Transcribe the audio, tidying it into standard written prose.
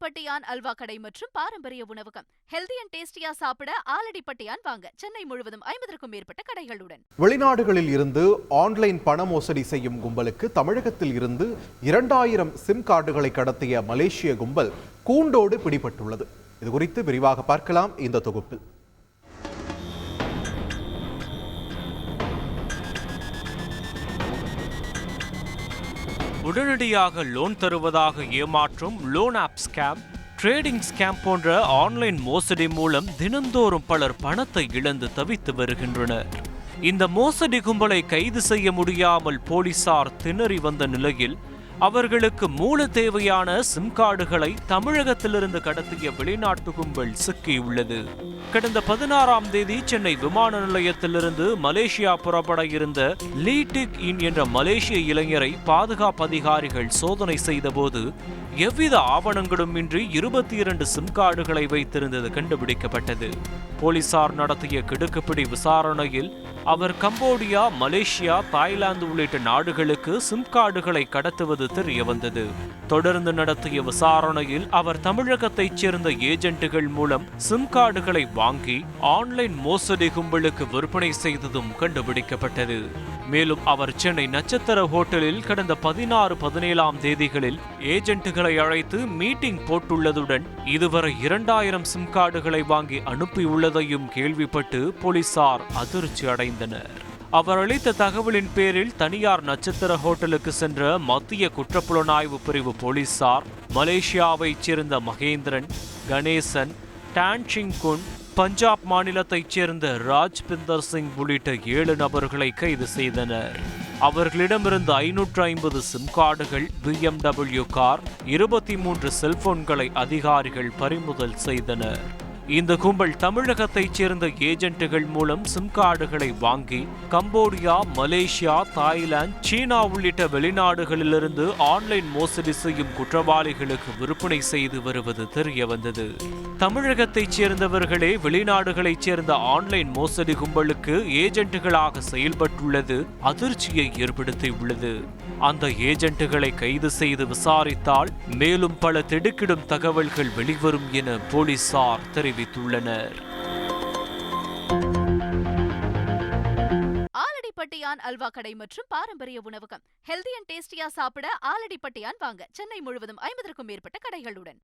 ஆலடிப்பட்டியான் அல்வா கடை மற்றும் பாரம்பரிய உணவகம். ஹெல்தி அண்ட் டேஸ்டியா சாப்பிட ஆலடிப்பட்டியான் வாங்க. சென்னை முழுவதும் 50க்கும் மேற்பட்ட கடைகளுடன். வெளிநாடுகளில் இருந்து ஆன்லைன் பண மோசடி செய்யும் கும்பலுக்கு தமிழகத்தில் இருந்து 2000 சிம் கார்டுகளை கடத்திய மலேசிய கும்பல் கூண்டோடு பிடிபட்டுள்ளது. இதுகுறித்து விரிவாக பார்க்கலாம் இந்த தொகுப்பில். உடனடியாக லோன் தருவதாக ஏமாற்றும் loan app scam, trading scam போன்ற ஆன்லைன் மோசடி மூலம் தினந்தோறும் பலர் பணத்தை இழந்து தவித்து வருகின்றனர். இந்த மோசடி கும்பலை கைது செய்ய முடியாமல் போலீசார் திணறி வந்த நிலையில் அவர்களுக்கு மூல தேவையான சிம் கார்டுகளை தமிழகத்திலிருந்து கடத்திய வெளிநாட்டு கும்பல் சிக்கியுள்ளது. கடந்த 16ஆம் தேதி சென்னை விமான நிலையத்திலிருந்து மலேசியா புறப்பட இருந்த லீ டிக் இன் என்ற மலேசிய இளைஞரை பாதுகாப்பு அதிகாரிகள் சோதனை செய்தபோது எவ்வித ஆவணங்களும் இன்றி 22 சிம் கார்டுகளை வைத்திருந்தது கண்டுபிடிக்கப்பட்டது. போலீசார் நடத்திய கிடுக்குப்பிடி விசாரணையில் அவர் கம்போடியா, மலேசியா, தாய்லாந்து உள்ளிட்ட நாடுகளுக்கு சிம் கார்டுகளை கடத்துவது தெரியவந்தது. தொடர்ந்து நடத்திய விசாரணையில் அவர் தமிழகத்தைச் சேர்ந்த ஏஜென்ட்டுகள் மூலம் சிம் கார்டுகளை வாங்கி ஆன்லைன் மோசடி கும்பலுக்கு விற்பனை செய்ததும் கண்டுபிடிக்கப்பட்டது. மேலும் அவர் சென்னை நட்சத்திர ஹோட்டலில் கடந்த 16, 17ஆம் தேதிகளில் ஏஜென்ட்டுகளை அழைத்து மீட்டிங் போட்டுள்ளதுடன் இதுவரை 2000 சிம் கார்டுகளை வாங்கி அனுப்பியுள்ளதையும் கேள்விப்பட்டு போலீசார் அதிர்ச்சி அடைந்தனர். அவர் அளித்த தகவலின் பேரில் தனியார் நட்சத்திர ஹோட்டலுக்கு சென்ற மத்திய குற்றப்புலனாய்வு பிரிவு போலீசார் மலேசியாவைச் சேர்ந்த மகேந்திரன், கணேசன், டான் சிங் குன், பஞ்சாப் மாநிலத்தைச் சேர்ந்த ராஜ்பிந்தர் சிங் உள்ளிட்ட 7 நபர்களை கைது செய்தனர். அவர்களிடமிருந்து 550 சிம் கார்டுகள், BMW கார், 23 செல்போன்களை அதிகாரிகள் பறிமுதல் செய்தனர். இந்த கும்பல் தமிழகத்தைச் சேர்ந்த ஏஜென்ட்டுகள் மூலம் சிம் கார்டுகளை வாங்கி கம்போடியா, மலேசியா, தாய்லாந்து, சீனா உள்ளிட்ட வெளிநாடுகளிலிருந்து ஆன்லைன் மோசடி செய்யும் குற்றவாளிகளுக்கு விற்பனை செய்து வருவது தெரியவந்தது. தமிழகத்தைச் சேர்ந்தவர்களே வெளிநாடுகளைச் சேர்ந்த ஆன்லைன் மோசடி கும்பலுக்கு ஏஜென்ட்டுகளாக செயல்பட்டுள்ளது அதிர்ச்சியை ஏற்படுத்தியுள்ளது. அந்த ஏஜென்ட்டுகளை கைது செய்து விசாரித்தால் மேலும் பல திடுக்கிடும் தகவல்கள் வெளிவரும் என போலீசார் தெரிவித்துள்ளனர். ஆலடிப்பட்டியான் அல்வா கடை மற்றும் பாரம்பரிய உணவகம். ஹெல்தி அண்ட் டேஸ்டியா சாப்பிட ஆலடிப்பட்டியான் வாங்க. சென்னை முழுவதும் 50க்கும் மேற்பட்ட கடைகளுடன்.